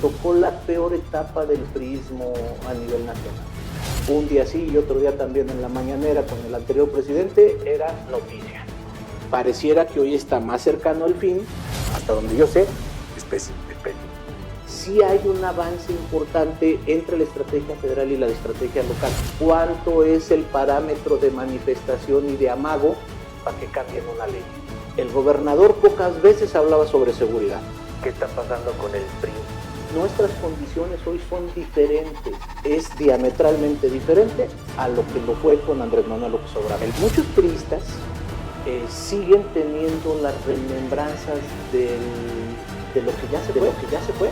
tocó la peor etapa del priismo a nivel nacional. Un día sí y otro día también en la mañanera con el anterior presidente era noticia. Pareciera que hoy está más cercano al fin, hasta donde yo sé, es pésimo. Sí hay un avance importante entre la estrategia federal y la estrategia local. ¿Cuánto es el parámetro de manifestación y de amago para que cambien una ley? El gobernador pocas veces hablaba sobre seguridad. ¿Qué está pasando con el PRI? Nuestras condiciones hoy son diferentes, es diametralmente diferente a lo que lo fue con Andrés Manuel López Obrador. Muchos priistas siguen teniendo las remembranzas de lo que ya se fue.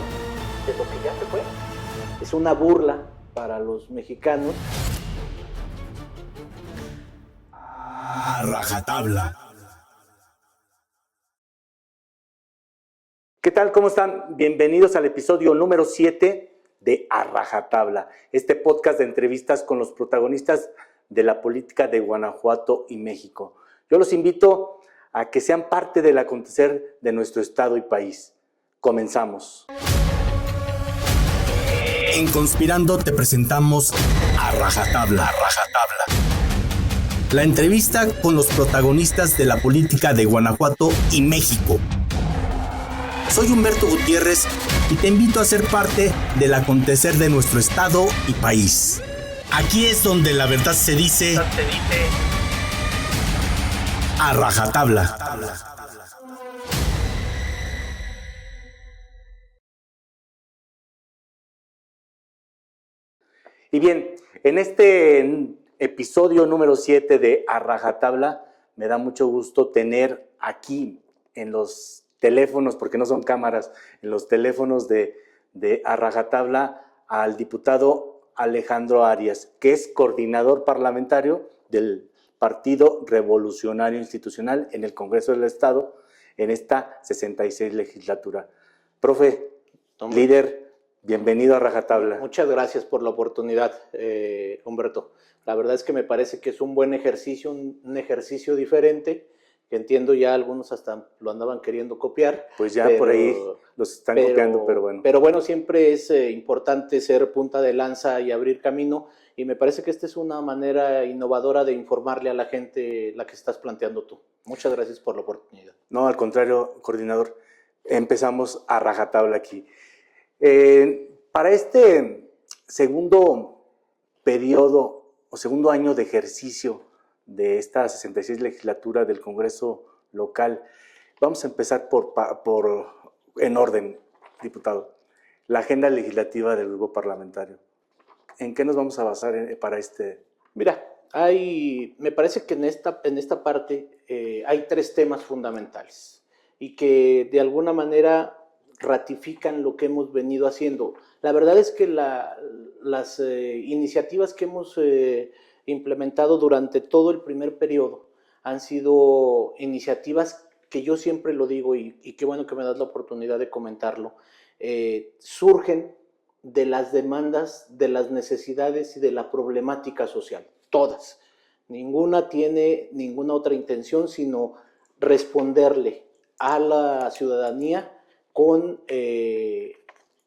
Es una burla para los mexicanos. A rajatabla. ¿Qué tal? ¿Cómo están? Bienvenidos al episodio número 7 de A Rajatabla, este podcast de entrevistas con los protagonistas de la política de Guanajuato y México. Yo los invito a que sean parte del acontecer de nuestro estado y país. Comenzamos. En Conspirando te presentamos A Rajatabla. La entrevista con los protagonistas de la política de Guanajuato y México. Soy Humberto Gutiérrez y te invito a ser parte del acontecer de nuestro estado y país. Aquí es donde la verdad se dice A Rajatabla. Y bien, en este episodio número 7 de A Rajatabla, me da mucho gusto tener aquí en los teléfonos, porque no son cámaras, en los teléfonos de A Rajatabla al diputado Alejandro Arias, que es coordinador parlamentario del Partido Revolucionario Institucional en el Congreso del Estado en esta 66 legislatura. Profe, líder, bienvenido a Rajatabla. Muchas gracias por la oportunidad, Humberto. La verdad es que me parece que es un buen ejercicio, un ejercicio diferente, que entiendo ya algunos hasta lo andaban queriendo copiar. Pues ya por ahí los están copiando, pero bueno. Pero bueno, siempre es importante ser punta de lanza y abrir camino, y me parece que esta es una manera innovadora de informarle a la gente la que estás planteando tú. Muchas gracias por la oportunidad. No, al contrario, coordinador, empezamos a rajatabla aquí. Para este segundo periodo o segundo año de ejercicio de esta 66 legislatura del Congreso local, vamos a empezar en orden, diputado, la agenda legislativa del grupo parlamentario. ¿En qué nos vamos a basar para este? Mira, me parece que en esta parte hay tres temas fundamentales y que de alguna manera ratifican lo que hemos venido haciendo. La verdad es que las iniciativas que hemos implementado durante todo el primer periodo han sido iniciativas que yo siempre lo digo y qué bueno que me das la oportunidad de comentarlo, surgen de las demandas, de las necesidades y de la problemática social, todas. Ninguna tiene ninguna otra intención sino responderle a la ciudadanía con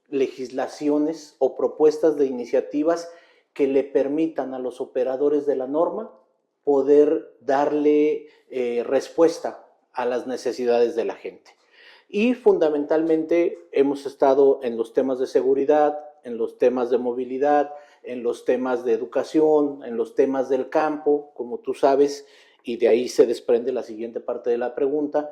legislaciones o propuestas de iniciativas que le permitan a los operadores de la norma poder darle respuesta a las necesidades de la gente. Y fundamentalmente hemos estado en los temas de seguridad, en los temas de movilidad, en los temas de educación, en los temas del campo, como tú sabes, y de ahí se desprende la siguiente parte de la pregunta.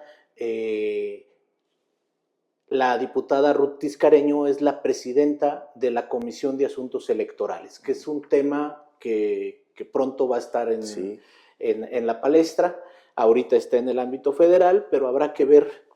La diputada Ruth Tiscareño es la presidenta de la Comisión de Asuntos Electorales, que es un tema que pronto va a estar en la palestra. Ahorita está en el ámbito federal, pero habrá que ver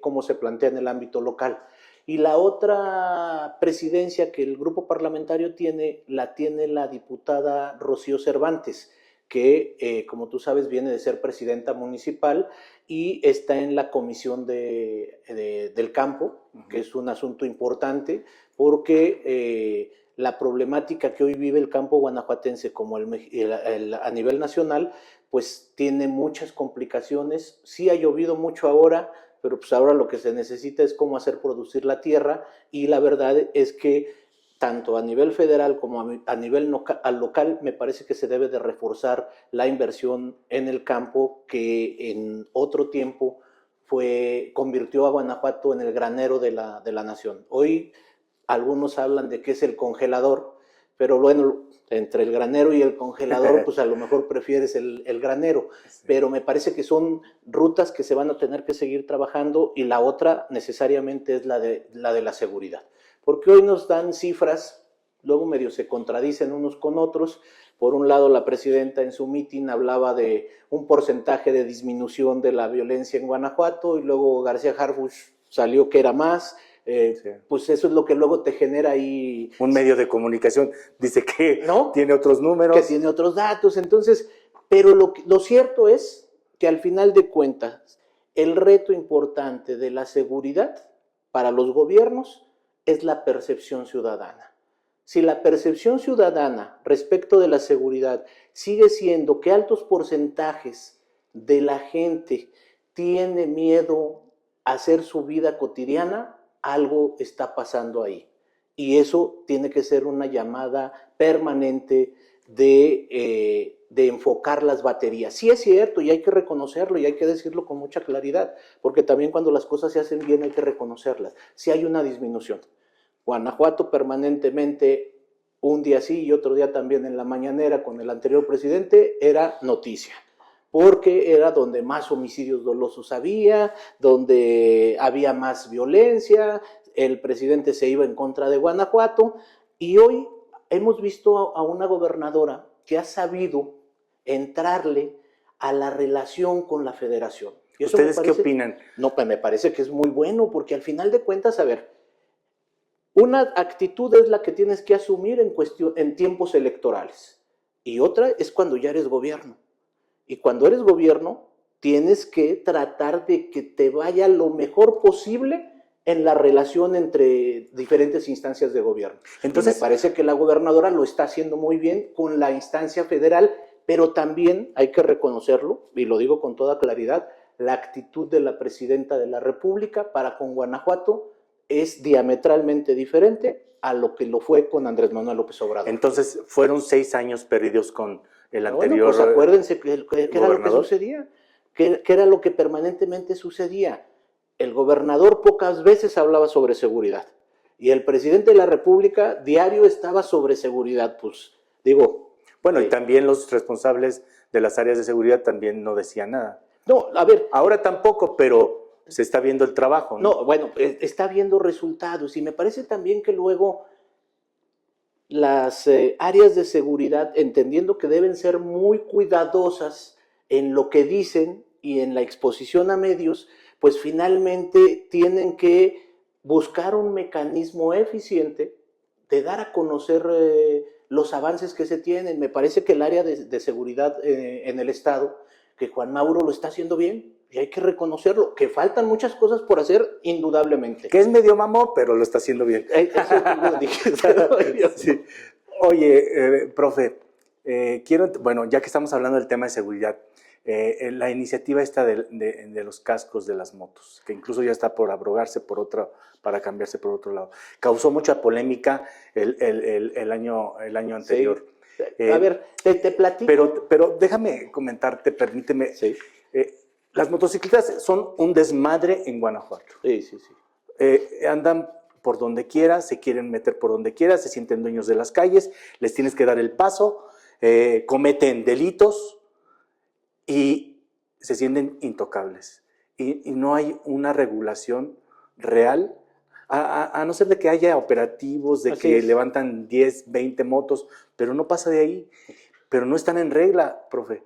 cómo se plantea en el ámbito local. Y la otra presidencia que el grupo parlamentario tiene la diputada Rocío Cervantes, que como tú sabes viene de ser presidenta municipal y está en la comisión del campo, que es un asunto importante porque la problemática que hoy vive el campo guanajuatense como a nivel nacional, pues tiene muchas complicaciones. Sí ha llovido mucho ahora, pero pues ahora lo que se necesita es cómo hacer producir la tierra, y la verdad es que tanto a nivel federal como a nivel local me parece que se debe de reforzar la inversión en el campo, que en otro tiempo convirtió a Guanajuato en el granero de la nación. Hoy algunos hablan de que es el congelador, pero bueno, entre el granero y el congelador, pues a lo mejor prefieres el granero, sí. Pero me parece que son rutas que se van a tener que seguir trabajando, y la otra necesariamente es la de la seguridad. Porque hoy nos dan cifras, luego medio se contradicen unos con otros. Por un lado, la presidenta en su mitin hablaba de un porcentaje de disminución de la violencia en Guanajuato, y luego García Harfuch salió que era más. Sí. Pues eso es lo que luego te genera ahí. Un medio de comunicación dice que ¿no? Tiene otros números. Que tiene otros datos. Entonces, pero lo cierto es que al final de cuentas, el reto importante de la seguridad para los gobiernos es la percepción ciudadana. Si la percepción ciudadana respecto de la seguridad sigue siendo que altos porcentajes de la gente tiene miedo a hacer su vida cotidiana, algo está pasando ahí. Y eso tiene que ser una llamada permanente de enfocar las baterías. Sí es cierto, y hay que reconocerlo, y hay que decirlo con mucha claridad, porque también cuando las cosas se hacen bien hay que reconocerlas. Sí hay una disminución. Guanajuato permanentemente, un día sí y otro día también en la mañanera con el anterior presidente, era noticia, porque era donde más homicidios dolosos había, donde había más violencia, el presidente se iba en contra de Guanajuato, y hoy hemos visto a una gobernadora que ha sabido entrarle a la relación con la federación. Y eso ¿ustedes qué opinan? No, pues me parece que es muy bueno, porque al final de cuentas, a ver, una actitud es la que tienes que asumir en tiempos electorales, y otra es cuando ya eres gobierno. Y cuando eres gobierno, tienes que tratar de que te vaya lo mejor posible en la relación entre diferentes instancias de gobierno. Entonces, me parece que la gobernadora lo está haciendo muy bien con la instancia federal, pero también hay que reconocerlo, y lo digo con toda claridad, la actitud de la presidenta de la República para con Guanajuato es diametralmente diferente a lo que lo fue con Andrés Manuel López Obrador. Entonces, fueron 6 años perdidos con el anterior. Bueno, pues acuérdense que era lo que sucedía, que era lo que permanentemente sucedía. El gobernador pocas veces hablaba sobre seguridad, y el presidente de la República diario estaba sobre seguridad, pues digo. Bueno, y también los responsables de las áreas de seguridad también no decían nada. No, a ver. Ahora tampoco, pero se está viendo el trabajo, ¿no? No, bueno, está viendo resultados, y me parece también que luego las áreas de seguridad, entendiendo que deben ser muy cuidadosas en lo que dicen y en la exposición a medios, pues finalmente tienen que buscar un mecanismo eficiente de dar a conocer los avances que se tienen. Me parece que el área de seguridad en el Estado, que Juan Mauro lo está haciendo bien, y hay que reconocerlo, que faltan muchas cosas por hacer, indudablemente. Que es medio mamón, pero lo está haciendo bien. Sí. Oye, profe, bueno, ya que estamos hablando del tema de seguridad, la iniciativa esta de los cascos de las motos, que incluso ya está por abrogarse para cambiarse por otro lado, causó mucha polémica el año anterior. Sí. A ver, te platico. Pero déjame comentarte, permíteme. Sí. Las motocicletas son un desmadre en Guanajuato. Sí. Andan por donde quiera, se quieren meter por donde quiera, se sienten dueños de las calles, les tienes que dar el paso, cometen delitos y se sienten intocables. Y no hay una regulación real, a no ser de que haya operativos, de que levantan 10, 20 motos, pero no pasa de ahí. Pero no están en regla, profe.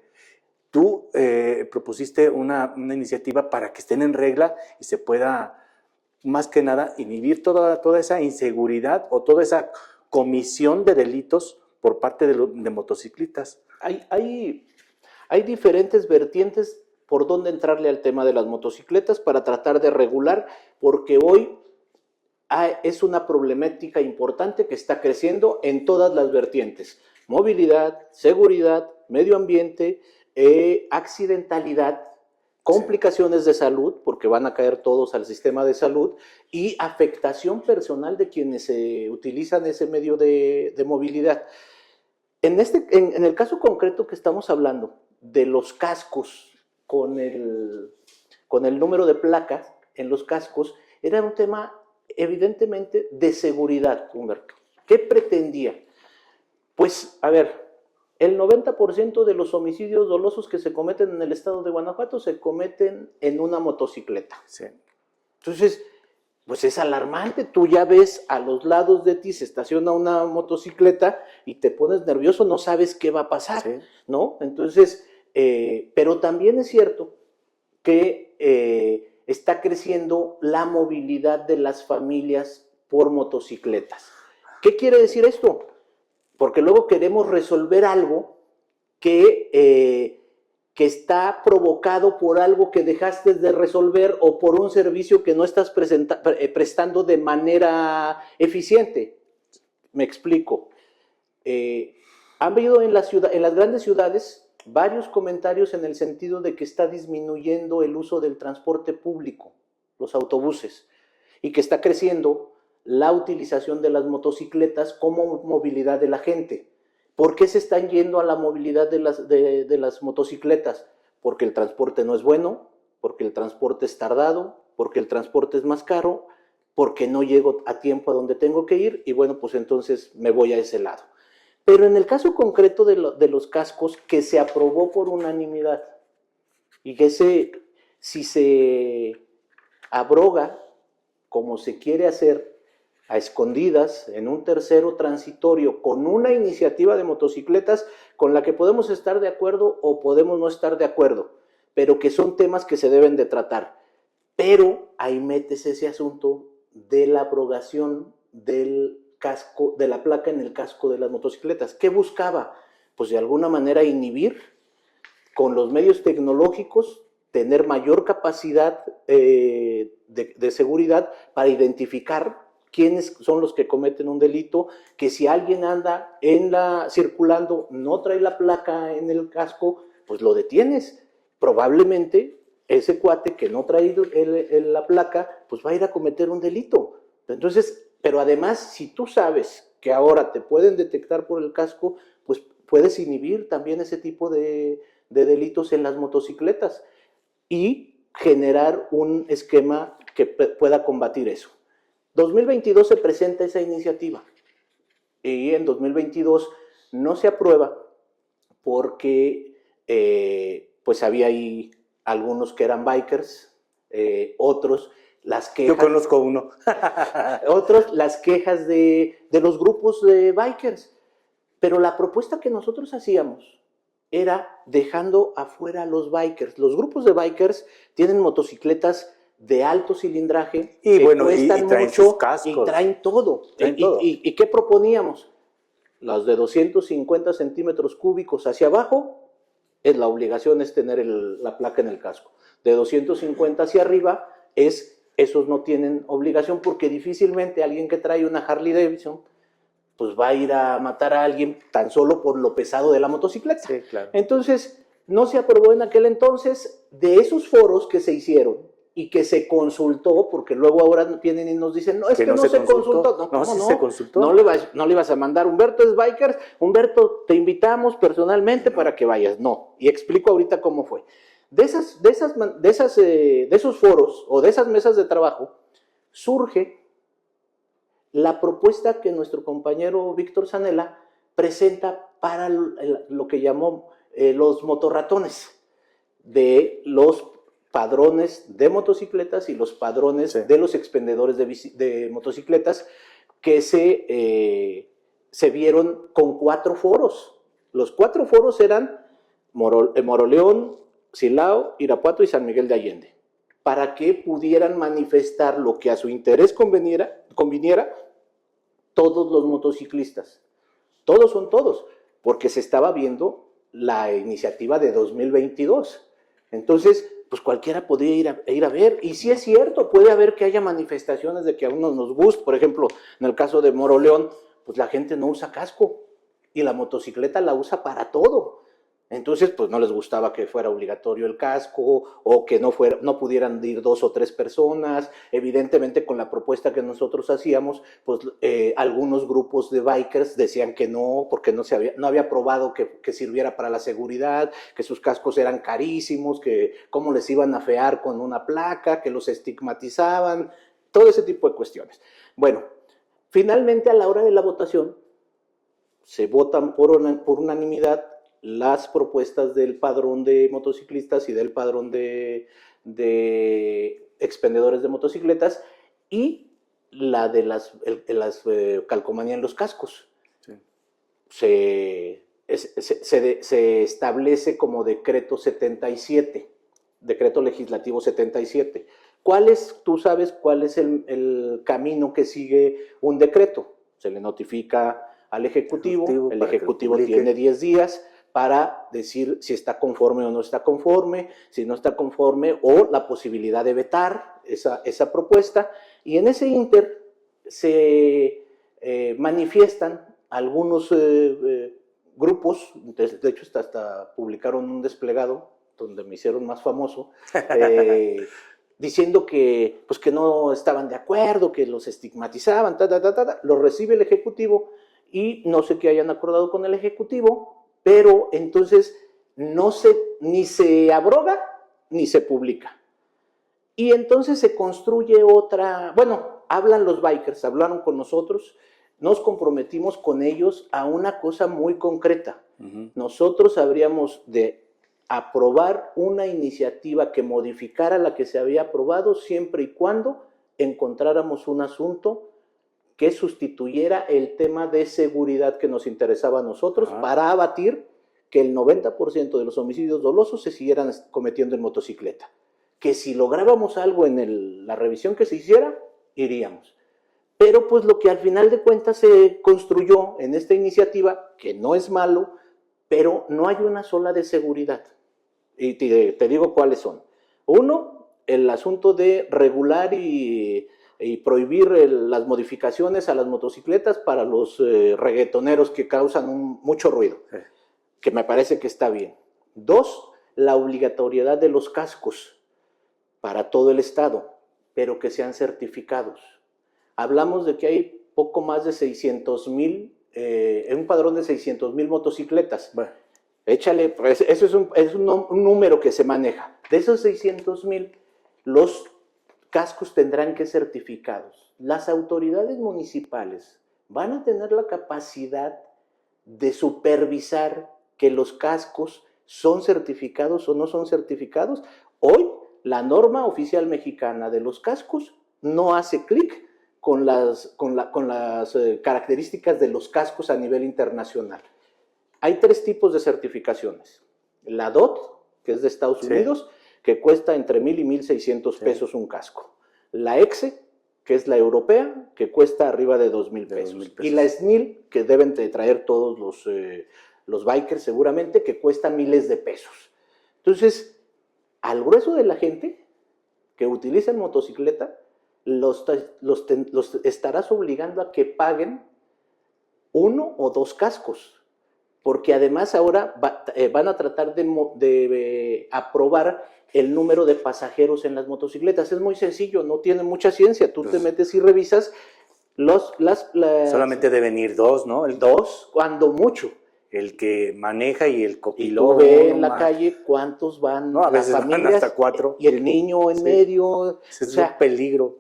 Tú propusiste una iniciativa para que estén en regla y se pueda, más que nada, inhibir toda esa inseguridad o toda esa comisión de delitos por parte de motociclistas. Hay diferentes vertientes por dónde entrarle al tema de las motocicletas para tratar de regular, porque hoy es una problemática importante que está creciendo en todas las vertientes: movilidad, seguridad, medio ambiente, accidentalidad, complicaciones de salud, porque van a caer todos al sistema de salud, y afectación personal de quienes utilizan ese medio de movilidad. En el caso concreto que estamos hablando, de los cascos con el número de placas en los cascos, era un tema evidentemente de seguridad, Humberto. ¿Qué pretendía? Pues, a ver, el 90% de los homicidios dolosos que se cometen en el estado de Guanajuato se cometen en una motocicleta. Sí. Entonces, pues es alarmante. Tú ya ves a los lados de ti se estaciona una motocicleta y te pones nervioso, no sabes qué va a pasar, Sí. ¿no? Entonces, pero también es cierto que está creciendo la movilidad de las familias por motocicletas. ¿Qué quiere decir esto? Porque luego queremos resolver algo que está provocado por algo que dejaste de resolver o por un servicio que no estás prestando de manera eficiente. Me explico. Han habido en las grandes ciudades varios comentarios en el sentido de que está disminuyendo el uso del transporte público, los autobuses, y que está creciendo la utilización de las motocicletas como movilidad de la gente. ¿Por qué se están yendo a la movilidad de las motocicletas? Porque el transporte no es bueno, porque el transporte es tardado, porque el transporte es más caro, porque no llego a tiempo a donde tengo que ir y bueno, pues entonces me voy a ese lado. Pero en el caso concreto de los cascos, que se aprobó por unanimidad y que si se abroga como se quiere hacer a escondidas en un tercero transitorio con una iniciativa de motocicletas con la que podemos estar de acuerdo o podemos no estar de acuerdo, pero que son temas que se deben de tratar. Pero ahí metes ese asunto de la abrogación del casco, de la placa en el casco de las motocicletas. ¿Qué buscaba? Pues de alguna manera inhibir con los medios tecnológicos, tener mayor capacidad de seguridad para identificar quiénes son los que cometen un delito, que si alguien anda circulando, no trae la placa en el casco, pues lo detienes. Probablemente ese cuate que no trae la placa, pues va a ir a cometer un delito. Entonces, pero además, si tú sabes que ahora te pueden detectar por el casco, pues puedes inhibir también ese tipo de delitos en las motocicletas y generar un esquema que pueda combatir eso. 2022 se presenta esa iniciativa y en 2022 no se aprueba porque pues había ahí algunos que eran bikers, otros las quejas. Yo conozco uno. Otros las quejas de los grupos de bikers. Pero la propuesta que nosotros hacíamos era dejando afuera a los bikers. Los grupos de bikers tienen motocicletas de alto cilindraje y que bueno, cuestan y traen mucho sus cascos. y traen todo. ¿Y qué proponíamos? Las de 250 centímetros cúbicos hacia abajo, la obligación es tener la placa en el casco. De 250 hacia arriba, esos no tienen obligación porque difícilmente alguien que trae una Harley Davidson pues va a ir a matar a alguien tan solo por lo pesado de la motocicleta. Sí, claro. Entonces, no se aprobó en aquel entonces. De esos foros que se hicieron y que se consultó, porque luego ahora vienen y nos dicen, no, es que no se consultó. No, sí se consultó. No le vas a mandar, Humberto es bikers, Humberto, te invitamos personalmente para que vayas. No, y explico ahorita cómo fue. De esos foros o de esas mesas de trabajo surge la propuesta que nuestro compañero Víctor Zanella presenta para lo que llamó los motorratones, de los padrones de motocicletas y los padrones de los expendedores de motocicletas que se vieron con 4 foros. Los 4 foros eran Moroleón, Silao, Irapuato y San Miguel de Allende, para que pudieran manifestar lo que a su interés conviniera todos los motociclistas. Todos son todos, porque se estaba viendo la iniciativa de 2022. Entonces, pues cualquiera podría ir a ver, y sí es cierto, puede haber que haya manifestaciones de que a unos nos gusta. Por ejemplo, en el caso de Moroleón, pues la gente no usa casco, y la motocicleta la usa para todo. Entonces, pues no les gustaba que fuera obligatorio el casco o que no pudieran ir 2 o 3 personas. Evidentemente, con la propuesta que nosotros hacíamos, pues algunos grupos de bikers decían que no, porque no había probado que sirviera para la seguridad, que sus cascos eran carísimos, que cómo les iban a afear con una placa, que los estigmatizaban, todo ese tipo de cuestiones. Bueno, finalmente a la hora de la votación, se votan por unanimidad las propuestas del padrón de motociclistas y del padrón de expendedores de motocicletas y la de las calcomanía en los cascos. Sí. Se establece como decreto 77, decreto legislativo 77. ¿Tú sabes cuál es el camino que sigue un decreto? Se le notifica al Ejecutivo, el Ejecutivo tiene 10 días para decir si está conforme o no está conforme, si no está conforme, o la posibilidad de vetar esa propuesta, y en ese ínter se manifiestan algunos grupos, de hecho hasta publicaron un desplegado donde me hicieron más famoso, diciendo que no estaban de acuerdo, que los estigmatizaban, lo recibe el Ejecutivo, y no sé qué hayan acordado con el Ejecutivo, pero entonces ni se abroga ni se publica. Y entonces se construye hablan los bikers, hablaron con nosotros, nos comprometimos con ellos a una cosa muy concreta. Nosotros habríamos de aprobar una iniciativa que modificara la que se había aprobado siempre y cuando encontráramos un asunto que sustituyera el tema de seguridad que nos interesaba a nosotros para abatir que el 90% de los homicidios dolosos se siguieran cometiendo en motocicleta. Que si lográbamos algo en la revisión que se hiciera, iríamos. Pero pues lo que al final de cuentas se construyó en esta iniciativa, que no es malo, pero no hay una sola de seguridad. Y te digo cuáles son. Uno, el asunto de regular y prohibir las modificaciones a las motocicletas para los reggaetoneros que causan mucho ruido, que me parece que está bien. Dos, la obligatoriedad de los cascos para todo el estado, pero que sean certificados. Hablamos de que hay poco más de 600,000, un padrón de 600,000 motocicletas. Bueno, échale, pues eso es un número que se maneja. De esos 600,000, los cascos tendrán que ser certificados. Las autoridades municipales van a tener la capacidad de supervisar que los cascos son certificados o no son certificados. Hoy, la norma oficial mexicana de los cascos no hace clic con las características de los cascos a nivel internacional. Hay 3 tipos de certificaciones. La DOT, que es de Estados Unidos, que cuesta entre 1,000 y 1,600 pesos un casco. La EXE, que es la europea, que cuesta arriba de 2,000 pesos. Y la SNIL, que deben de traer todos los bikers seguramente, que cuesta miles de pesos. Entonces, al grueso de la gente que utiliza motocicleta, los estarás obligando a que paguen 1 o 2 cascos, porque además ahora van a tratar de aprobar el número de pasajeros en las motocicletas. Es muy sencillo, no tiene mucha ciencia. Tú te metes y revisas solamente deben ir 2, ¿no? 2, cuando mucho. El que maneja y el copiloto. Y tú ves en la calle cuántos van, a veces familias, van hasta 4. Y el niño en medio. Es un peligro.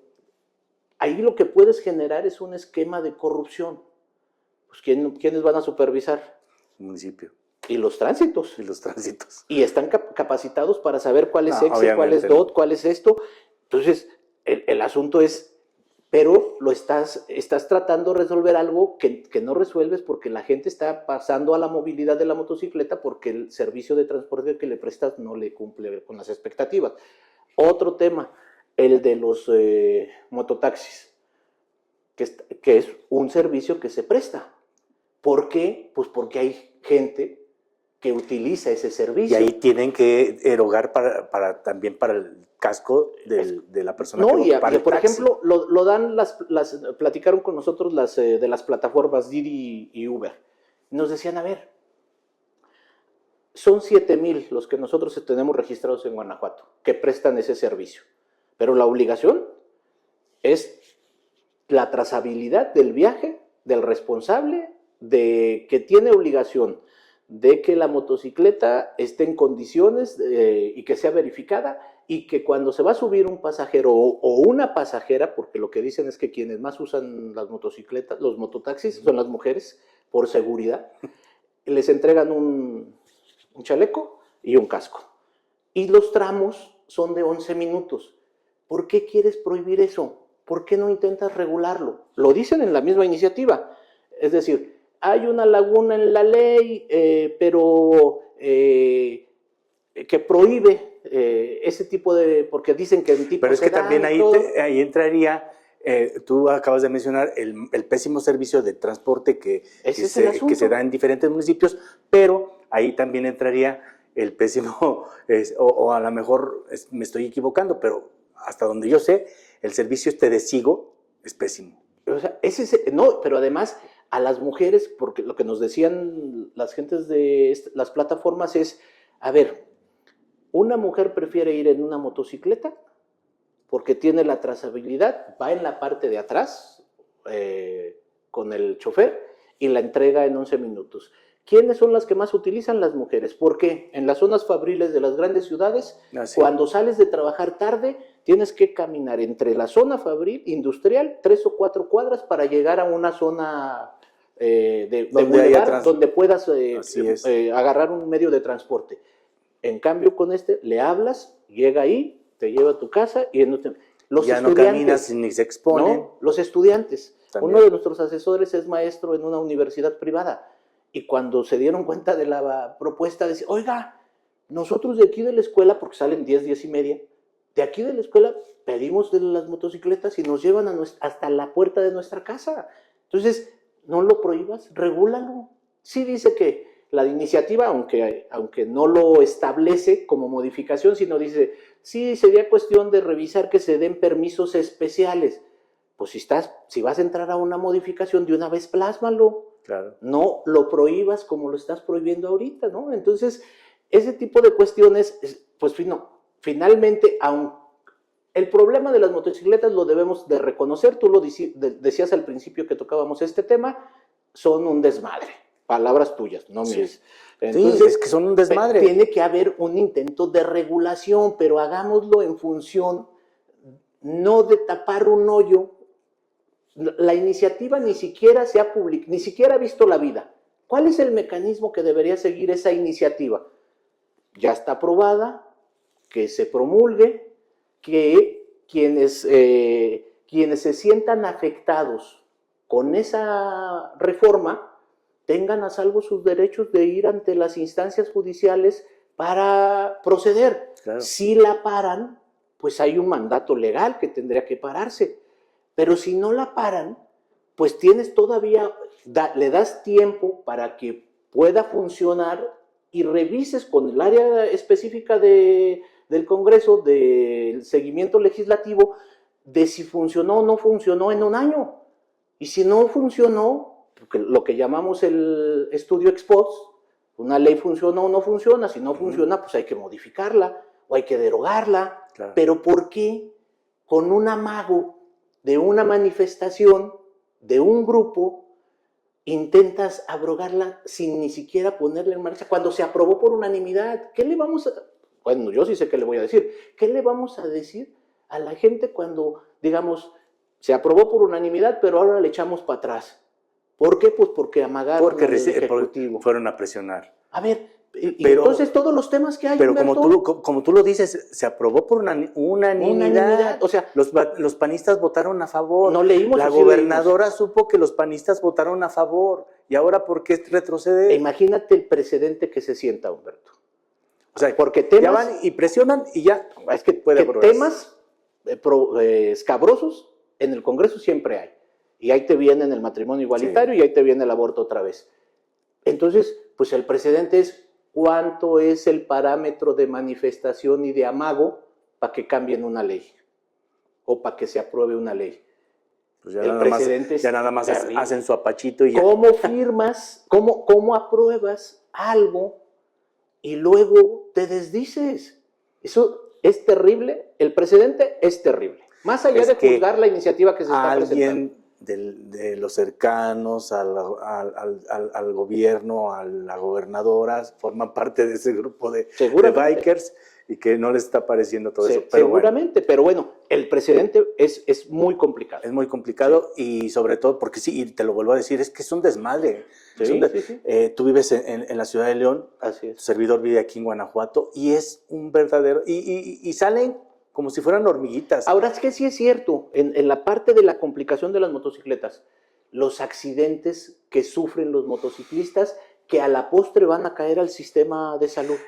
Ahí lo que puedes generar es un esquema de corrupción. Pues ¿quiénes van a supervisar? El municipio. Y los tránsitos. Y están capacitados para saber cuál es EXE, cuál es DOT, cuál es esto. Entonces, el asunto es, pero estás tratando de resolver algo que no resuelves porque la gente está pasando a la movilidad de la motocicleta porque el servicio de transporte que le prestas no le cumple con las expectativas. Otro tema, el de los mototaxis, que es un servicio que se presta. ¿Por qué? Pues porque hay gente que utiliza ese servicio. Y ahí tienen que erogar también para el casco de la persona que va a ocupar el por taxi. ejemplo, lo dan platicaron con nosotros de las plataformas Didi y Uber. Nos decían, a ver, son 7,000 los que nosotros tenemos registrados en Guanajuato, que prestan ese servicio. Pero la obligación es la trazabilidad del viaje, del responsable, de que tiene obligación de que la motocicleta esté en condiciones y que sea verificada, y que cuando se va a subir un pasajero o una pasajera, porque lo que dicen es que quienes más usan las motocicletas, los mototaxis, son las mujeres, por seguridad, les entregan un chaleco y un casco. Y los tramos son de 11 minutos. ¿Por qué quieres prohibir eso? ¿Por qué no intentas regularlo? Lo dicen en la misma iniciativa. Es decir, hay una laguna en la ley, pero que prohíbe ese tipo de... Porque dicen que en tipo... Pero es que también ahí entraría... tú acabas de mencionar el pésimo servicio de transporte que se da en diferentes municipios, pero ahí también entraría el pésimo, o a lo mejor me estoy equivocando, pero hasta donde yo sé, el servicio de SIGO es pésimo. O sea, no, pero además a las mujeres, porque lo que nos decían las gentes de las plataformas es, a ver, una mujer prefiere ir en una motocicleta porque tiene la trazabilidad, va en la parte de atrás con el chofer y la entrega en 11 minutos. ¿Quiénes son las que más utilizan? Las mujeres. ¿Por qué? En las zonas fabriles de las grandes ciudades, cuando sales de trabajar tarde, tienes que caminar entre la zona fabril industrial 3 o 4 cuadras para llegar a una zona de bulevar donde puedas agarrar un medio de transporte. En cambio, con le hablas, llega ahí, te lleva a tu casa y los ya no caminas ni se exponen. ¿No? Los estudiantes. También. Uno de nuestros asesores es maestro en una universidad privada. Y cuando se dieron cuenta de la propuesta, decía, oiga, nosotros de aquí de la escuela, porque salen 10 y media, de aquí de la escuela pedimos de las motocicletas y nos llevan hasta la puerta de nuestra casa. Entonces, no lo prohíbas, regúlalo. Sí dice que la iniciativa, aunque no lo establece como modificación, sino dice, sí, sería cuestión de revisar que se den permisos especiales. Pues si vas a entrar a una modificación, de una vez plásmalo. Claro. No lo prohíbas como lo estás prohibiendo ahorita, ¿no? Entonces, ese tipo de cuestiones, pues finalmente, el problema de las motocicletas lo debemos de reconocer, tú lo decías al principio que tocábamos este tema, son un desmadre, palabras tuyas, no mías. Entonces, sí, es que son un desmadre. Tiene que haber un intento de regulación, pero hagámoslo en función, no de tapar un hoyo. La iniciativa ni siquiera ni siquiera ha visto la vida. ¿Cuál es el mecanismo que debería seguir esa iniciativa? Ya está aprobada, que se promulgue, que quienes se sientan afectados con esa reforma tengan a salvo sus derechos de ir ante las instancias judiciales para proceder. Claro. Si la paran, pues hay un mandato legal que tendría que pararse. Pero si no la paran, pues tienes todavía, le das tiempo para que pueda funcionar y revises con el área específica del Congreso, del seguimiento legislativo, de si funcionó o no funcionó en un año. Y si no funcionó, lo que llamamos el estudio ex post, una ley funciona o no funciona, si no funciona, pues hay que modificarla o hay que derogarla. Claro. Pero ¿por qué con un amago de una manifestación, de un grupo, intentas abrogarla sin ni siquiera ponerla en marcha? Cuando se aprobó por unanimidad, ¿qué le vamos a...? Bueno, yo sí sé qué le voy a decir. ¿Qué le vamos a decir a la gente cuando, digamos, se aprobó por unanimidad, pero ahora le echamos para atrás? ¿Por qué? Pues porque amagaron al Ejecutivo. Fueron a presionar. A ver, pero, entonces todos los temas que hay, pero como tú lo dices, se aprobó por unanimidad. O sea, los panistas votaron a favor. No leímos. La gobernadora supo que los panistas votaron a favor. ¿Y ahora por qué retroceder? Imagínate el precedente que se sienta, Humberto. O sea, porque temas, ya van y presionan y ya. Es que temas escabrosos en el Congreso siempre hay. Y ahí te viene el matrimonio igualitario, sí, y ahí te viene el aborto otra vez. Entonces, pues el precedente es cuánto es el parámetro de manifestación y de amago para que cambien una ley o para que se apruebe una ley. Pues ya nada más hacen su apachito y ya. ¿Cómo firmas, cómo apruebas algo y luego te desdices. Eso es terrible. El precedente es terrible. Más allá de juzgar la iniciativa que se está presentando. De los cercanos al gobierno, a la gobernadora, forman parte de ese grupo de bikers y que no les está pareciendo todo eso. Pero seguramente, pero bueno, el precedente es muy complicado. Es muy complicado y sobre todo porque sí, y te lo vuelvo a decir, es que es un desmadre. Sí. Tú vives en la ciudad de León, así es. Tu servidor vive aquí en Guanajuato y es un verdadero... Y salen como si fueran hormiguitas. Ahora es que sí es cierto, en la parte de la complicación de las motocicletas, los accidentes que sufren los motociclistas que a la postre van a caer al sistema de salud.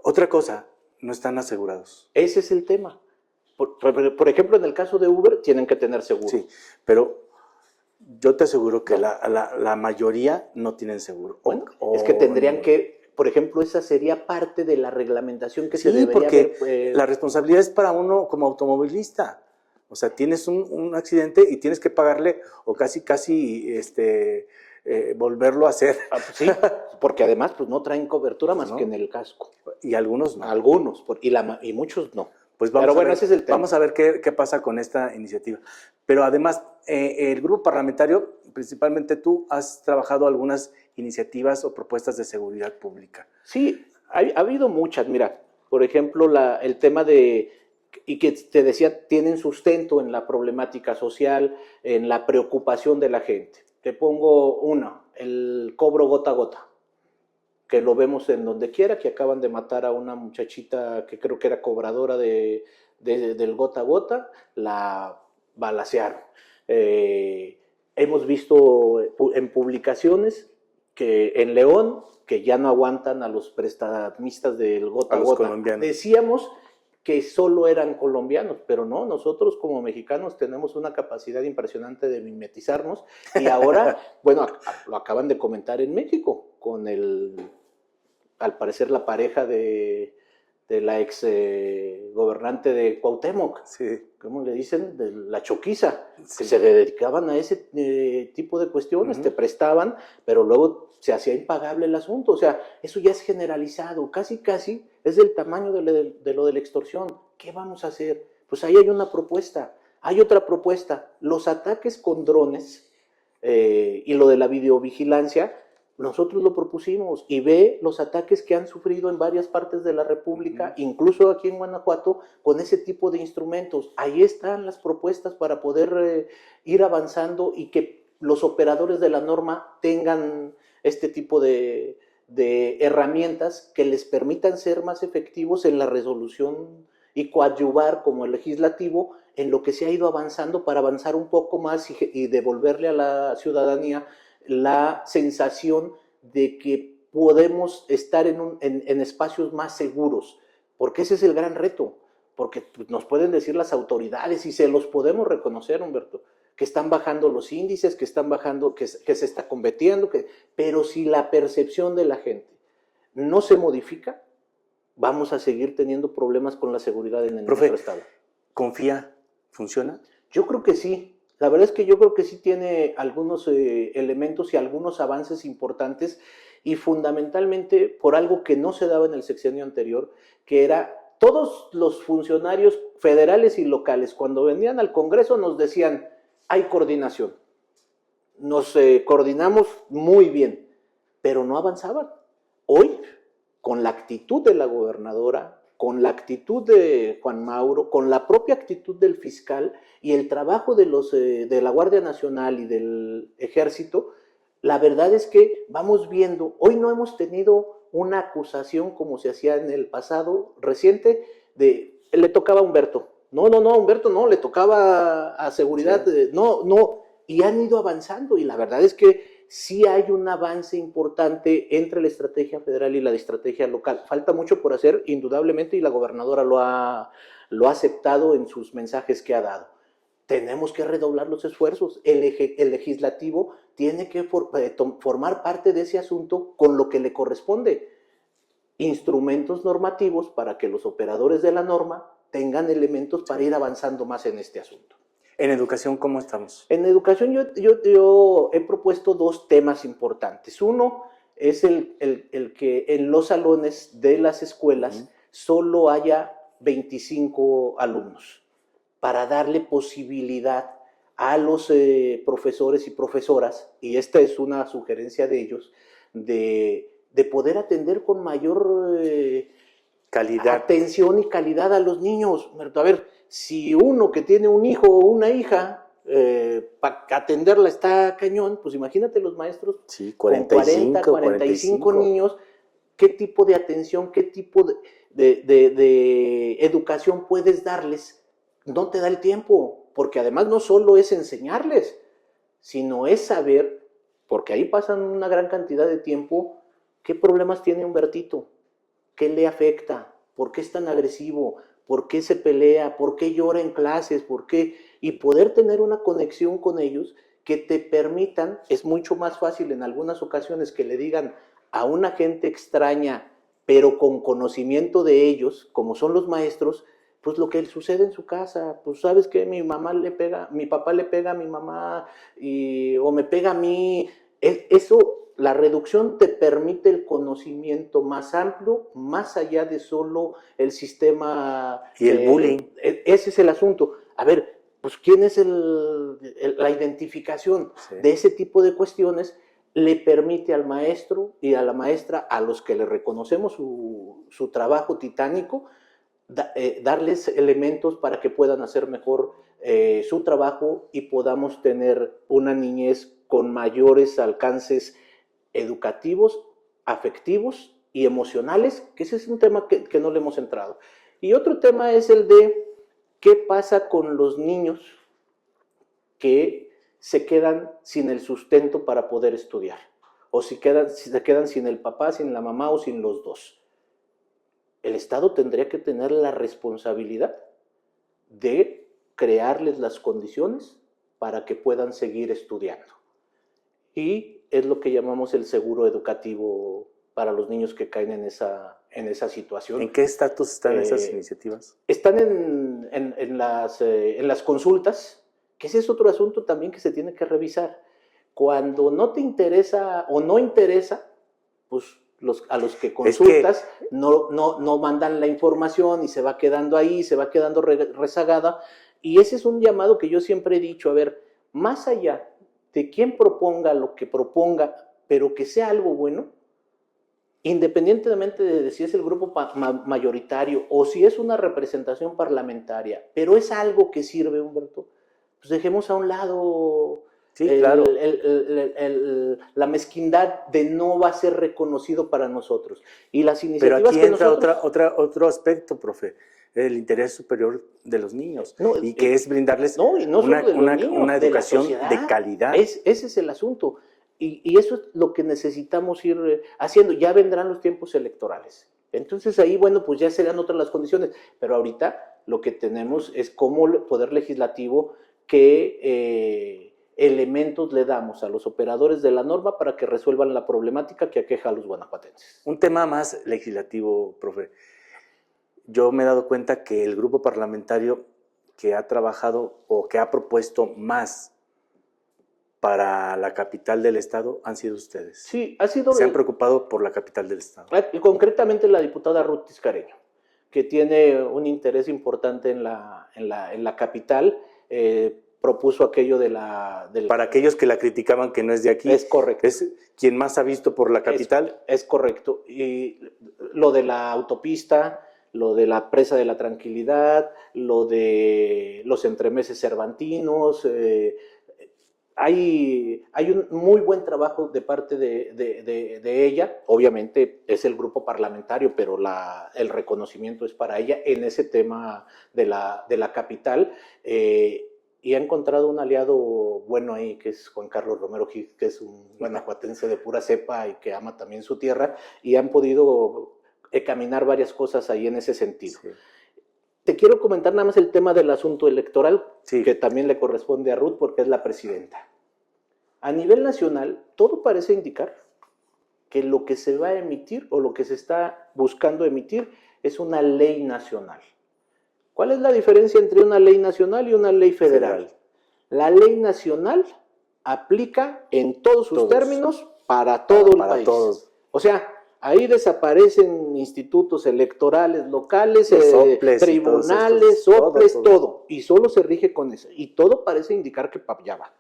Otra cosa, no están asegurados. Ese es el tema. Por ejemplo, en el caso de Uber, tienen que tener seguro. Sí, pero yo te aseguro que la mayoría no tienen seguro. Bueno, es que tendrían que... Por ejemplo, esa sería parte de la reglamentación que se debería porque la responsabilidad es para uno como automovilista. O sea, tienes un accidente y tienes que pagarle o casi volverlo a hacer. Sí, porque además pues no traen cobertura más que en el casco. Y algunos no. Algunos, y muchos no. Pues ese es el tema. Vamos a ver qué pasa con esta iniciativa. Pero además, el grupo parlamentario, principalmente tú, has trabajado algunas iniciativas o propuestas de seguridad pública. Sí, ha habido muchas. Mira, por ejemplo, el tema y que te decía, tienen sustento en la problemática social, en la preocupación de la gente. Te pongo uno, el cobro gota a gota, que lo vemos en donde quiera, que acaban de matar a una muchachita que creo que era cobradora del gota a gota, la balacearon. Hemos visto en publicaciones que en León, que ya no aguantan a los prestamistas del gota a gota. Decíamos que solo eran colombianos, pero no, nosotros como mexicanos tenemos una capacidad impresionante de mimetizarnos y ahora, bueno, lo acaban de comentar en México, con al parecer la pareja de la ex gobernante de Cuauhtémoc, sí. ¿Cómo le dicen? De la choquiza, sí. Que se dedicaban a ese tipo de cuestiones, te prestaban, pero luego se hacía impagable el asunto, o sea, eso ya es generalizado, casi es del tamaño de lo de la extorsión. ¿Qué vamos a hacer? Pues ahí hay una propuesta, hay otra propuesta, los ataques con drones y lo de la videovigilancia, nosotros lo propusimos y ve los ataques que han sufrido en varias partes de la República, incluso aquí en Guanajuato, con ese tipo de instrumentos. Ahí están las propuestas para poder ir avanzando y que los operadores de la norma tengan este tipo de herramientas que les permitan ser más efectivos en la resolución y coadyuvar como el legislativo en lo que se ha ido avanzando para avanzar un poco más y devolverle a la ciudadanía la sensación de que podemos estar en espacios más seguros, porque ese es el gran reto, porque nos pueden decir las autoridades y se los podemos reconocer, Humberto, que están bajando los índices, que están bajando, que se está combatiendo, pero si la percepción de la gente no se modifica, vamos a seguir teniendo problemas con la seguridad en nuestro estado. ¿Confía? ¿Funciona? Yo creo que sí. La verdad es que yo creo que sí tiene algunos elementos y algunos avances importantes y fundamentalmente por algo que no se daba en el sexenio anterior, que era todos los funcionarios federales y locales cuando venían al Congreso nos decían, hay coordinación, nos coordinamos muy bien, pero no avanzaban. Hoy, con la actitud de la gobernadora, con la actitud de Juan Mauro, con la propia actitud del fiscal y el trabajo de la Guardia Nacional y del Ejército, la verdad es que vamos viendo, hoy no hemos tenido una acusación como se hacía en el pasado reciente, le tocaba a Humberto. No, Humberto no, le tocaba a seguridad, sí. No, y han ido avanzando y la verdad es que sí hay un avance importante entre la estrategia federal y la estrategia local. Falta mucho por hacer, indudablemente, y la gobernadora lo ha aceptado en sus mensajes que ha dado. Tenemos que redoblar los esfuerzos. El legislativo tiene que formar parte de ese asunto con lo que le corresponde. Instrumentos normativos para que los operadores de la norma tengan elementos para ir avanzando más en este asunto. ¿En educación cómo estamos? En educación yo he propuesto dos temas importantes. Uno, es el que en los salones de las escuelas solo haya 25 alumnos, para darle posibilidad a los profesores y profesoras, y esta es una sugerencia de ellos, de poder atender con mayor atención y calidad a los niños. A ver, si uno que tiene un hijo o una hija, para atenderla está cañón, pues imagínate los maestros sí, con 45 niños, qué tipo de atención, qué tipo de educación puedes darles. No te da el tiempo, porque además no solo es enseñarles, sino es saber, porque ahí pasan una gran cantidad de tiempo, qué problemas tiene Humbertito, qué le afecta, por qué es tan agresivo, por qué se pelea, por qué llora en clases, por qué, y poder tener una conexión con ellos que te permitan. Es mucho más fácil en algunas ocasiones que le digan a una gente extraña, pero con conocimiento de ellos, como son los maestros, pues lo que sucede en su casa. Pues sabes que mi papá le pega a mi mamá, o me pega a mí. Eso, la reducción te permite el conocimiento más amplio, más allá de solo el sistema. Y el bullying. Ese es el asunto. A ver, pues ¿quién es la identificación de ese tipo de cuestiones? Le permite al maestro y a la maestra, a los que le reconocemos su trabajo titánico, darles elementos para que puedan hacer mejor su trabajo y podamos tener una niñez con mayores alcances educativos, afectivos y emocionales, que ese es un tema que no le hemos entrado. Y otro tema es el de qué pasa con los niños que se quedan sin el sustento para poder estudiar, o si se quedan sin el papá, sin la mamá o sin los dos. El Estado tendría que tener la responsabilidad de crearles las condiciones para que puedan seguir estudiando. Y es lo que llamamos el seguro educativo para los niños que caen en esa situación. ¿En qué estatus están esas iniciativas? Están en las consultas, que ese es otro asunto también que se tiene que revisar. Cuando no te interesa o no interesa, pues a los que consultas no mandan la información y se va quedando ahí, se va quedando rezagada. Y ese es un llamado que yo siempre he dicho, a ver, más allá de quien proponga lo que proponga, pero que sea algo bueno, independientemente de si es el grupo mayoritario o si es una representación parlamentaria, pero es algo que sirve, Humberto, pues dejemos a un lado claro, la mezquindad de no va a ser reconocido para nosotros. Y las iniciativas. Pero aquí entra otro aspecto, profe, el interés superior de los niños, y que es brindarles una educación de calidad. Ese es el asunto. Y eso es lo que necesitamos ir haciendo. Ya vendrán los tiempos electorales. Entonces ahí, bueno, pues ya serán otras las condiciones. Pero ahorita lo que tenemos es cómo el Poder Legislativo, qué elementos le damos a los operadores de la norma para que resuelvan la problemática que aqueja a los guanajuatenses. Un tema más legislativo, profe. Yo me he dado cuenta que el grupo parlamentario que ha trabajado o que ha propuesto más para la capital del estado han sido ustedes. Sí, ha sido. Se han preocupado por la capital del estado. Concretamente la diputada Ruth Tiscareño, que tiene un interés importante en la capital, propuso aquello de la. Para aquellos que la criticaban que no es de aquí. Es correcto. Es quien más ha visto por la capital. Es correcto. Y lo de la autopista, lo de la presa de la Tranquilidad, lo de los entremeses cervantinos. Hay un muy buen trabajo de parte de ella. Obviamente es el grupo parlamentario, pero el reconocimiento es para ella en ese tema de la capital. Y ha encontrado un aliado bueno ahí, que es Juan Carlos Romero Gil, que es un guanajuatense de pura cepa y que ama también su tierra, y han podido caminar varias cosas ahí en ese sentido. Sí. Te quiero comentar nada más el tema del asunto electoral, que también le corresponde a Ruth porque es la presidenta. A nivel nacional, todo parece indicar que lo que se va a emitir o lo que se está buscando emitir es una ley nacional. ¿Cuál es la diferencia entre una ley nacional y una ley federal? La ley nacional aplica en todos sus términos para todo el país. Todos. O sea, ahí desaparecen institutos electorales locales, tribunales, soples, todo. Y solo se rige con eso. Y todo parece indicar que para allá va.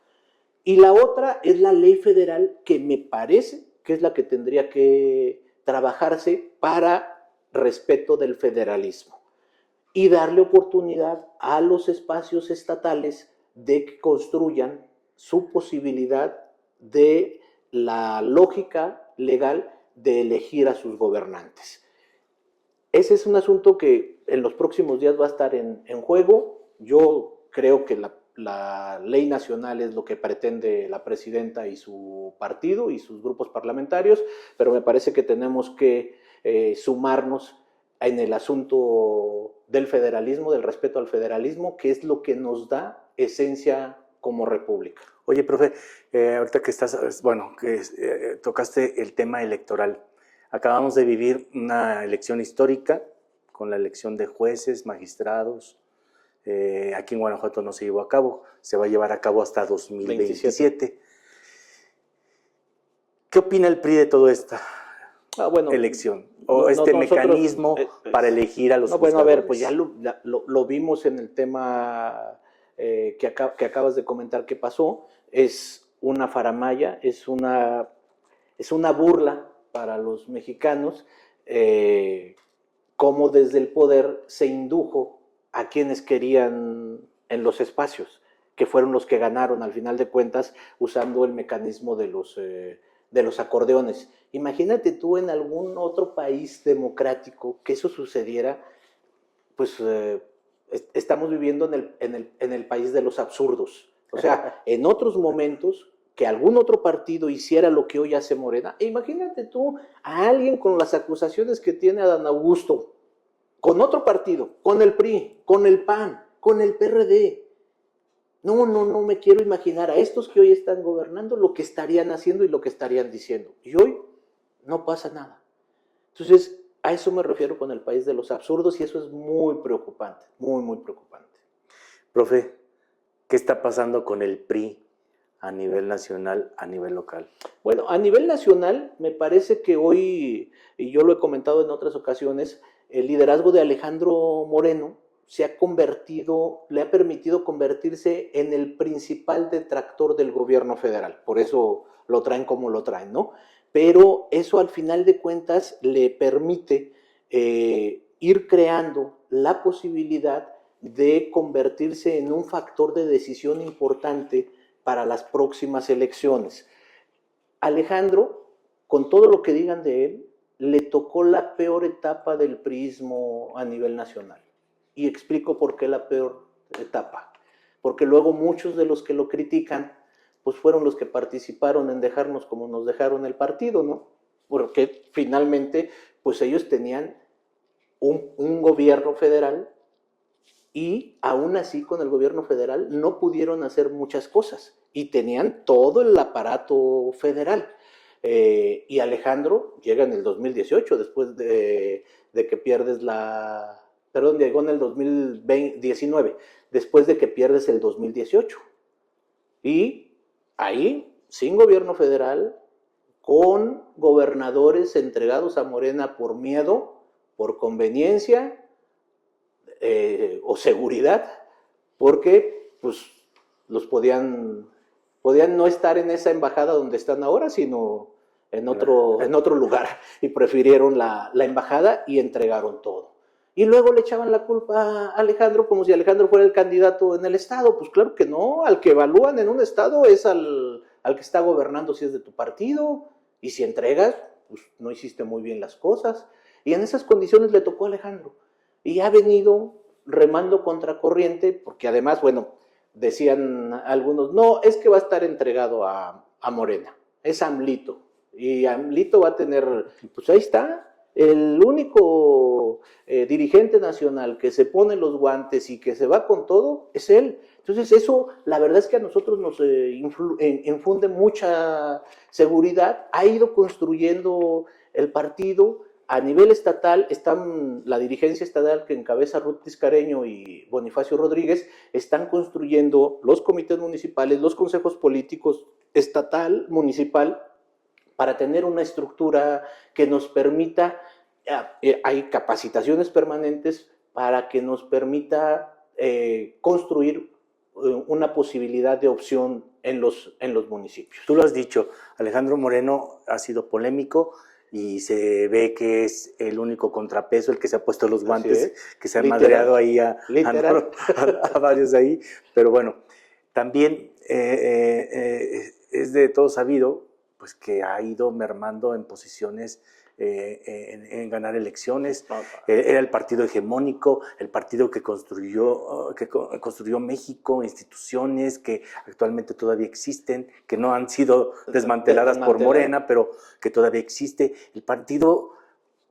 Y la otra es la ley federal, que me parece que es la que tendría que trabajarse para respeto del federalismo y darle oportunidad a los espacios estatales de que construyan su posibilidad de la lógica legal de elegir a sus gobernantes. Ese es un asunto que en los próximos días va a estar en juego. Yo creo que la ley nacional es lo que pretende la presidenta y su partido y sus grupos parlamentarios, pero me parece que tenemos que sumarnos en el asunto del federalismo, del respeto al federalismo, que es lo que nos da esencia como república. Oye, profe, ahorita que estás, bueno, tocaste el tema electoral. Acabamos de vivir una elección histórica con la elección de jueces, magistrados. Aquí en Guanajuato no se llevó a cabo, se va a llevar a cabo hasta 2027. ¿Qué opina el PRI de toda esta elección? O mecanismo para elegir a los juzgadores. Bueno, a ver, pues ya lo vimos en el tema que acabas de comentar que pasó. Es una faramalla, es una burla para los mexicanos, cómo desde el poder se indujo a quienes querían en los espacios, que fueron los que ganaron al final de cuentas usando el mecanismo de los acordeones. Imagínate tú en algún otro país democrático que eso sucediera, pues estamos viviendo en el país de los absurdos. O sea, en otros momentos que algún otro partido hiciera lo que hoy hace Morena, imagínate tú a alguien con las acusaciones que tiene Adán Augusto, con otro partido, con el PRI, con el PAN, con el PRD. No me quiero imaginar a estos que hoy están gobernando lo que estarían haciendo y lo que estarían diciendo. Y hoy no pasa nada. Entonces, a eso me refiero con el país de los absurdos y eso es muy preocupante, muy, muy preocupante. Profe, ¿qué está pasando con el PRI a nivel nacional, a nivel local? Bueno, a nivel nacional me parece que hoy, y yo lo he comentado en otras ocasiones, el liderazgo de Alejandro Moreno le ha permitido convertirse en el principal detractor del gobierno federal. Por eso lo traen como lo traen, ¿no? Pero eso al final de cuentas le permite ir creando la posibilidad de convertirse en un factor de decisión importante para las próximas elecciones. Alejandro, con todo lo que digan de él, le tocó la peor etapa del priismo a nivel nacional. Y explico por qué la peor etapa. Porque luego muchos de los que lo critican, pues fueron los que participaron en dejarnos como nos dejaron el partido, ¿no? Porque finalmente, pues ellos tenían un gobierno federal y aún así con el gobierno federal no pudieron hacer muchas cosas y tenían todo el aparato federal. Y Alejandro llega en el 2018, después de que pierdes llegó en el 2019, después de que pierdes el 2018. Y ahí, sin gobierno federal, con gobernadores entregados a Morena por miedo, por conveniencia o seguridad, porque pues los podían no estar en esa embajada donde están ahora, sino en otro lugar, y prefirieron la embajada y entregaron todo. Y luego le echaban la culpa a Alejandro como si Alejandro fuera el candidato en el estado. Pues claro que no, al que evalúan en un estado es al que está gobernando si es de tu partido, y si entregas, pues no hiciste muy bien las cosas. Y en esas condiciones le tocó a Alejandro. Y ha venido remando contracorriente, porque además, bueno, decían algunos, no, es que va a estar entregado a Morena, es AMLito, y AMLito va a tener, pues ahí está, el único dirigente nacional que se pone los guantes y que se va con todo es él. Entonces eso, la verdad es que a nosotros nos infunde mucha seguridad. Ha ido construyendo el partido. A nivel estatal, la dirigencia estatal que encabeza Ruth Tiscareño y Bonifacio Rodríguez, están construyendo los comités municipales, los consejos políticos estatal, municipal, para tener una estructura que nos permita, hay capacitaciones permanentes para que nos permita construir una posibilidad de opción en los municipios. Tú lo has dicho, Alejandro Moreno ha sido polémico y se ve que es el único contrapeso, el que se ha puesto los guantes, que se ha madreado ahí a varios ahí, pero bueno, también es de todo sabido pues que ha ido mermando en posiciones en ganar elecciones. Era el partido hegemónico, el partido que construyó México, instituciones que actualmente todavía existen, que no han sido desmanteladas por Morena, pero que todavía existe. El partido,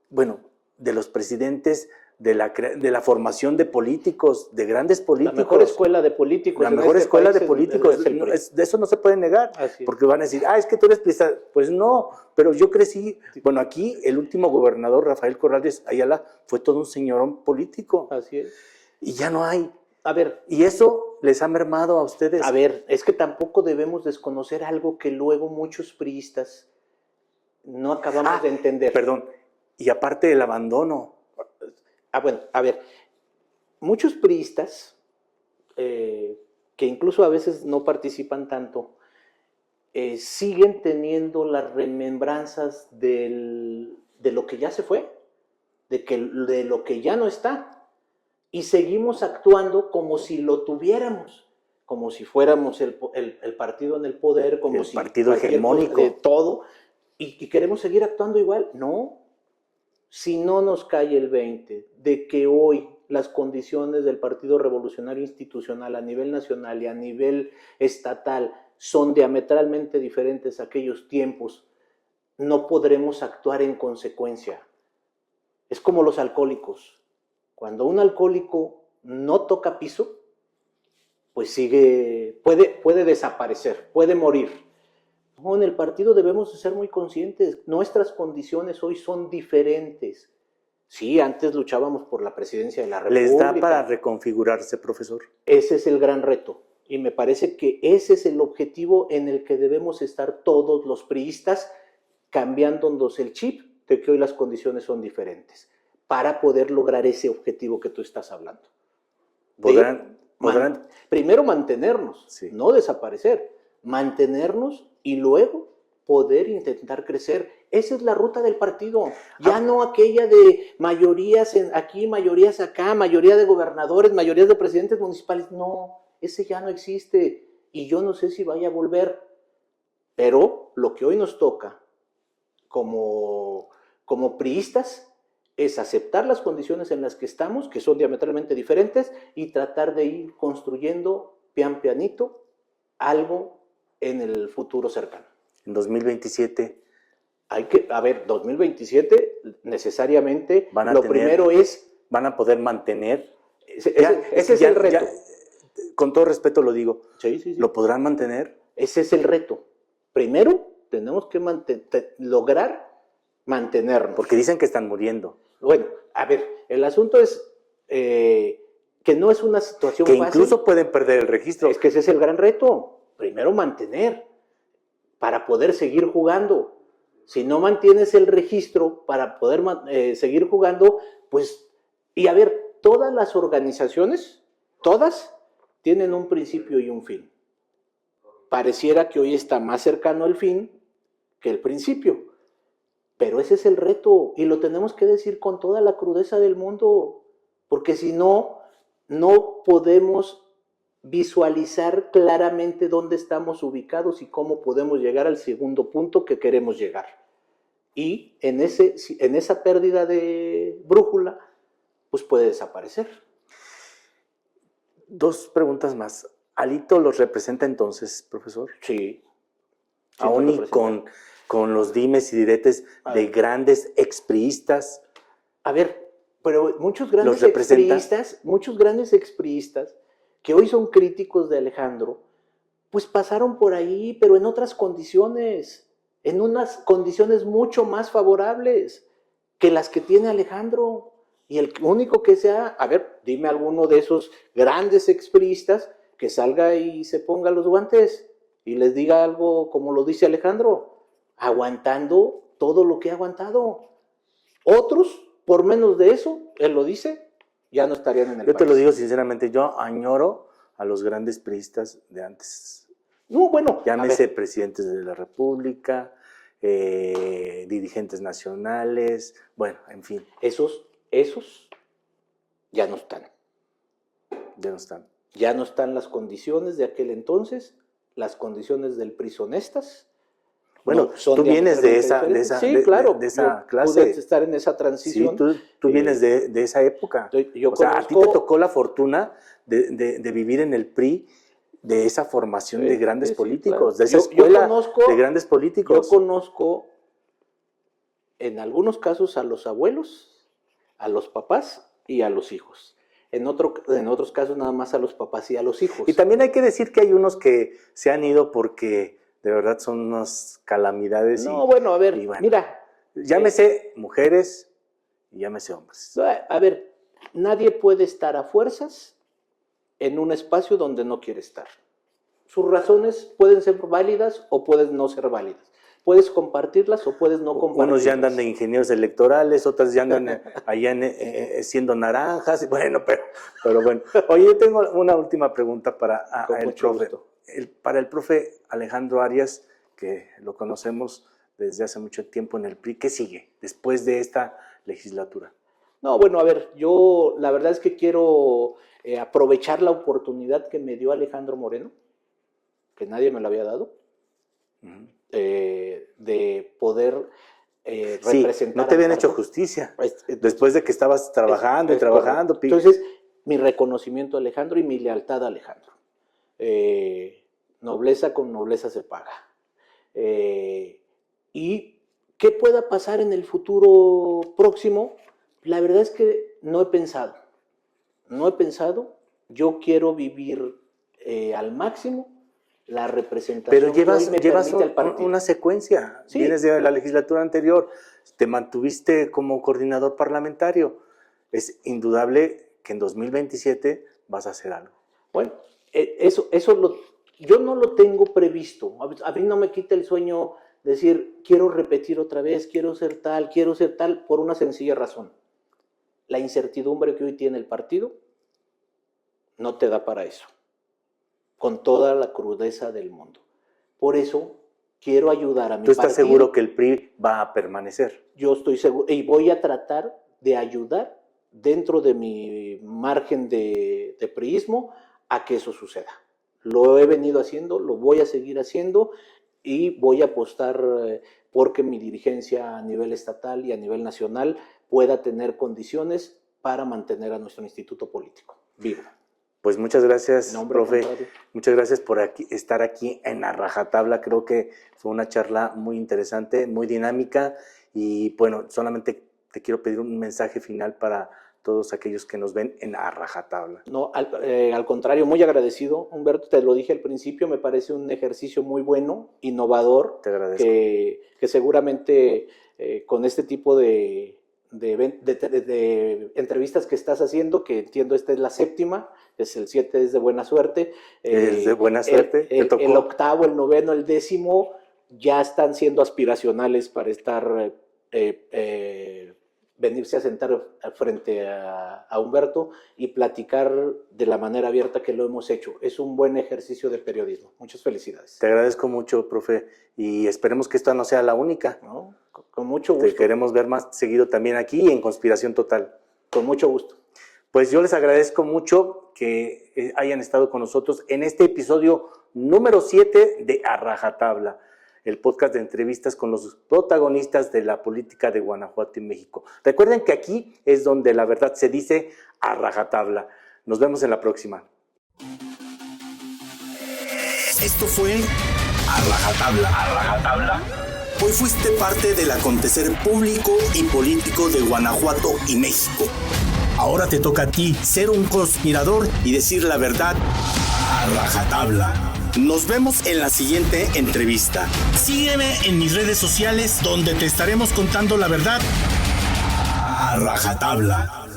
bueno, de los presidentes, de la formación de políticos, de grandes políticos. La mejor escuela de políticos. La mejor escuela de políticos. De eso no se puede negar. Porque van a decir, es que tú eres priista. Pues no, pero yo crecí. Bueno, aquí el último gobernador, Rafael Corrales Ayala, fue todo un señorón político. Así es. Y ya no hay. A ver. Y eso les ha mermado a ustedes. A ver, es que tampoco debemos desconocer algo que luego muchos priistas no acabamos de entender. Perdón. Y aparte el abandono. Bueno, a ver, muchos priistas, que incluso a veces no participan tanto, siguen teniendo las remembranzas de lo que ya se fue, de lo que ya no está, y seguimos actuando como si lo tuviéramos, como si fuéramos el partido en el poder, como si partido hegemónico, de todo, y queremos seguir actuando igual. No. Si no nos cae el 20 de que hoy las condiciones del Partido Revolucionario Institucional a nivel nacional y a nivel estatal son diametralmente diferentes a aquellos tiempos, no podremos actuar en consecuencia. Es como los alcohólicos. Cuando un alcohólico no toca piso, pues puede desaparecer, puede morir. No, en el partido debemos de ser muy conscientes. Nuestras condiciones hoy son diferentes. Sí, antes luchábamos por la presidencia de la República. ¿Les da para reconfigurarse, profesor? Ese es el gran reto. Y me parece que ese es el objetivo en el que debemos estar todos los priistas, cambiándonos el chip de que hoy las condiciones son diferentes, para poder lograr ese objetivo que tú estás hablando. Primero mantenernos, sí, no desaparecer. Mantenernos y luego poder intentar crecer. Esa es la ruta del partido. Ya no aquella de mayorías aquí, mayorías acá, mayoría de gobernadores, mayorías de presidentes municipales. No, ese ya no existe y yo no sé si vaya a volver. Pero lo que hoy nos toca como priistas es aceptar las condiciones en las que estamos, que son diametralmente diferentes, y tratar de ir construyendo pian pianito algo en el futuro cercano. En 2027. 2027 necesariamente primero es... ¿Van a poder mantener? Ese es el reto. Con todo respeto lo digo. Sí. ¿Lo podrán mantener? Ese es el reto. Primero tenemos que lograr mantenernos. Porque dicen que están muriendo. Bueno, a ver, el asunto es que no es una situación fácil. Que incluso pueden perder el registro. Es que ese es el gran reto. Primero mantener, para poder seguir jugando. Si no mantienes el registro para poder seguir jugando, pues, y a ver, todas las organizaciones, todas, tienen un principio y un fin. Pareciera que hoy está más cercano al fin que el principio, pero ese es el reto y lo tenemos que decir con toda la crudeza del mundo, porque si no, no podemos visualizar claramente dónde estamos ubicados y cómo podemos llegar al segundo punto que queremos llegar. Y en esa pérdida de brújula, pues puede desaparecer. Dos preguntas más. ¿Alito los representa entonces, profesor? Sí. Aún y con los dimes y diretes de grandes expriistas. A ver, pero muchos grandes expriistas que hoy son críticos de Alejandro, pues pasaron por ahí, pero en otras condiciones, en unas condiciones mucho más favorables que las que tiene Alejandro. Y el único que sea, a ver, dime alguno de esos grandes expriistas que salga y se ponga los guantes y les diga algo como lo dice Alejandro. aguantando todo lo que ha aguantado. Otros, por menos de eso, él lo dice, ya no estarían en el país. Yo te lo digo sinceramente, yo añoro a los grandes priistas de antes. No, bueno, llámese presidentes de la República, dirigentes nacionales, bueno, en fin. Esos ya no están. Ya no están. Ya no están las condiciones de aquel entonces, las condiciones del PRI son estas. Bueno, no, tú vienes de esa clase. Pude estar en esa transición. Sí, tú vienes de esa época. O sea, a ti te tocó la fortuna de vivir en el PRI, de esa formación de grandes políticos, claro. De esa escuela de grandes políticos. Yo conozco, en algunos casos, a los abuelos, a los papás y a los hijos. En otros casos, nada más a los papás y a los hijos. Y también hay que decir que hay unos que se han ido porque de verdad son unas calamidades. No, bueno, a ver, mira. Llámese mujeres y llámese hombres. A ver, nadie puede estar a fuerzas en un espacio donde no quiere estar. Sus razones pueden ser válidas o pueden no ser válidas. Puedes compartirlas o puedes no compartirlas. Unos ya andan de ingenieros electorales, otras ya andan allá siendo naranjas. Bueno, pero bueno. Oye, yo tengo una última pregunta para el profe. Para el profe Alejandro Arias, que lo conocemos desde hace mucho tiempo en el PRI, ¿qué sigue después de esta legislatura? No, bueno, a ver, yo la verdad es que quiero aprovechar la oportunidad que me dio Alejandro Moreno, que nadie me la había dado, de poder representar. No te habían hecho justicia después de que estabas trabajando y trabajando. Entonces, mi reconocimiento a Alejandro y mi lealtad a Alejandro. Nobleza con nobleza se paga. ¿Y qué pueda pasar en el futuro próximo? La verdad es que no he pensado. Yo quiero vivir al máximo la representación. Pero llevas una secuencia. Sí. Vienes de la legislatura anterior, te mantuviste como coordinador parlamentario. Es indudable que en 2027 vas a hacer algo. Bueno, yo no lo tengo previsto. A mí no me quita el sueño decir, quiero repetir otra vez, quiero ser tal, por una sencilla razón. La incertidumbre que hoy tiene el partido no te da para eso, con toda la crudeza del mundo. Por eso quiero ayudar a mi partido. ¿Tú estás seguro que el PRI va a permanecer? Yo estoy seguro, y voy a tratar de ayudar dentro de mi margen de priismo a que eso suceda. Lo he venido haciendo, lo voy a seguir haciendo y voy a apostar porque mi dirigencia a nivel estatal y a nivel nacional pueda tener condiciones para mantener a nuestro instituto político vivo. Pues muchas gracias, profe. Muchas gracias por estar aquí en A Rajatabla. Creo que fue una charla muy interesante, muy dinámica y bueno, solamente te quiero pedir un mensaje final para todos aquellos que nos ven en A Rajatabla. No, al contrario, muy agradecido, Humberto, te lo dije al principio, me parece un ejercicio muy bueno, innovador. Te agradezco. Que seguramente con este tipo de entrevistas que estás haciendo, que entiendo esta es la 7ª, es el 7 es de buena suerte. Es de buena suerte. El 8º, el 9º, el 10º ya están siendo aspiracionales para estar venirse a sentar frente a Humberto y platicar de la manera abierta que lo hemos hecho. Es un buen ejercicio de periodismo. Muchas felicidades. Te agradezco mucho, profe, y esperemos que esta no sea la única. ¿No? Con mucho gusto. Te queremos ver más seguido también aquí en Conspiración Total. Con mucho gusto. Pues yo les agradezco mucho que hayan estado con nosotros en este episodio número 7 de A Rajatabla, el podcast de entrevistas con los protagonistas de la política de Guanajuato y México. Recuerden que aquí es donde la verdad se dice a rajatabla. Nos vemos en la próxima. Esto fue A Rajatabla. A Rajatabla. Hoy fuiste parte del acontecer público y político de Guanajuato y México. Ahora te toca a ti ser un conspirador y decir la verdad a rajatabla. Nos vemos en la siguiente entrevista. Sígueme en mis redes sociales donde te estaremos contando la verdad a rajatabla.